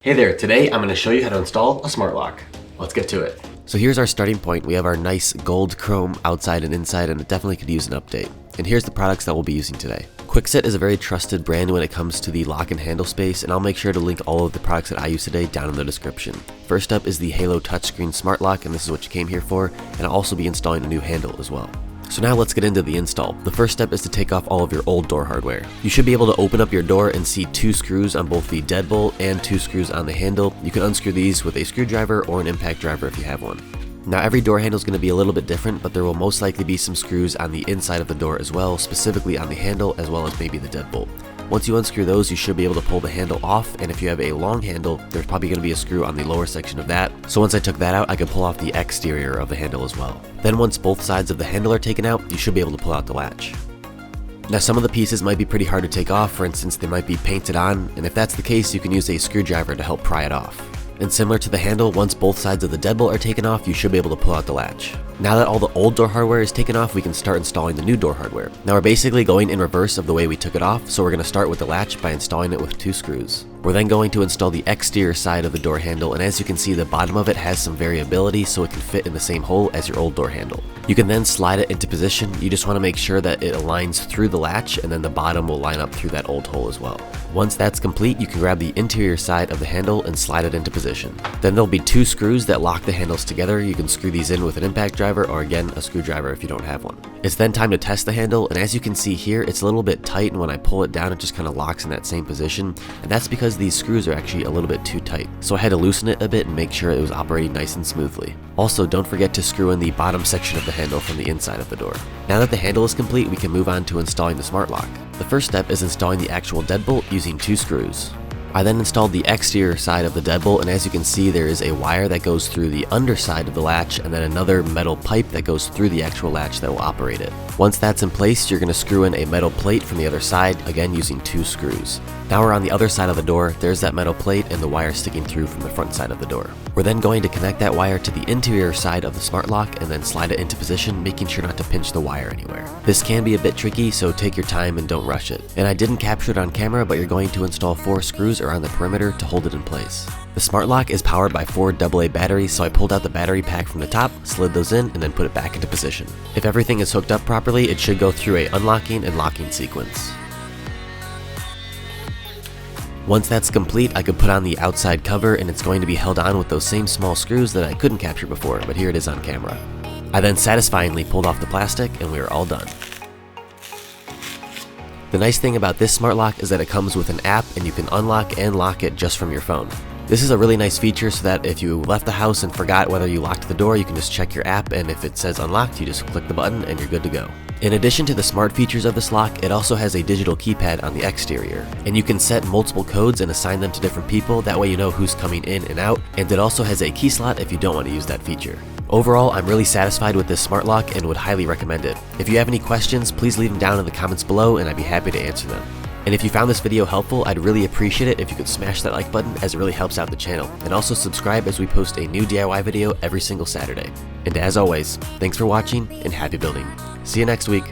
Hey there, today I'm going to show you how to install a smart lock. Let's get to it. So here's our starting point. We have our nice gold chrome outside and inside, and it definitely could use an update. And here's the products that we'll be using today. Kwikset is a very trusted brand when it comes to the lock and handle space, and I'll make sure to link all of the products that I use today down in the description. First up is the Halo touchscreen smart lock, and this is what you came here for, and I'll also be installing a new handle as well. So now let's get into the install. The first step is to take off all of your old door hardware. You should be able to open up your door and see 2 screws on both the deadbolt and 2 screws on the handle. You can unscrew these with a screwdriver or an impact driver if you have one. Now every door handle is going to be a little bit different, but there will most likely be some screws on the inside of the door as well, specifically on the handle as well as maybe the deadbolt. Once you unscrew those, you should be able to pull the handle off, and if you have a long handle, there's probably going to be a screw on the lower section of that. So once I took that out, I could pull off the exterior of the handle as well. Then once both sides of the handle are taken out, you should be able to pull out the latch. Now some of the pieces might be pretty hard to take off. For instance, they might be painted on, and if that's the case, you can use a screwdriver to help pry it off. And similar to the handle, once both sides of the deadbolt are taken off, you should be able to pull out the latch. Now that all the old door hardware is taken off, we can start installing the new door hardware. Now we're basically going in reverse of the way we took it off, so we're going to start with the latch by installing it with 2 screws. We're then going to install the exterior side of the door handle, and as you can see, the bottom of it has some variability so it can fit in the same hole as your old door handle. You can then slide it into position. You just want to make sure that it aligns through the latch, and then the bottom will line up through that old hole as well. Once that's complete, you can grab the interior side of the handle and slide it into position. Then there'll be 2 screws that lock the handles together. You can screw these in with an impact driver or again a screwdriver if you don't have one. It's then time to test the handle, and as you can see here, it's a little bit tight, and when I pull it down it just kind of locks in that same position, and that's because these screws are actually a little bit too tight. So I had to loosen it a bit and make sure it was operating nice and smoothly. Also, don't forget to screw in the bottom section of the handle from the inside of the door. Now that the handle is complete, we can move on to installing the smart lock. The first step is installing the actual deadbolt using 2 screws. I then installed the exterior side of the deadbolt, and as you can see, there is a wire that goes through the underside of the latch and then another metal pipe that goes through the actual latch that will operate it. Once that's in place, you're going to screw in a metal plate from the other side, again using 2 screws. Now we're on the other side of the door. There's that metal plate and the wire sticking through from the front side of the door. We're then going to connect that wire to the interior side of the smart lock and then slide it into position, making sure not to pinch the wire anywhere. This can be a bit tricky, so take your time and don't rush it. And I didn't capture it on camera, but you're going to install 4 screws around the perimeter to hold it in place. The smart lock is powered by 4 AA batteries, so I pulled out the battery pack from the top, slid those in, and then put it back into position. If everything is hooked up properly, it should go through a unlocking and locking sequence. Once that's complete, I could put on the outside cover, and it's going to be held on with those same small screws that I couldn't capture before, but here it is on camera. I then satisfyingly pulled off the plastic, and we are all done. The nice thing about this smart lock is that it comes with an app, and you can unlock and lock it just from your phone. This is a really nice feature so that if you left the house and forgot whether you locked the door, you can just check your app, and if it says unlocked, you just click the button and you're good to go. In addition to the smart features of this lock, it also has a digital keypad on the exterior, and you can set multiple codes and assign them to different people. That way you know who's coming in and out, and it also has a key slot if you don't want to use that feature. Overall, I'm really satisfied with this smart lock and would highly recommend it. If you have any questions, please leave them down in the comments below and I'd be happy to answer them. And if you found this video helpful, I'd really appreciate it if you could smash that like button, as it really helps out the channel. And also subscribe, as we post a new DIY video every single Saturday. And as always, thanks for watching and happy building. See you next week.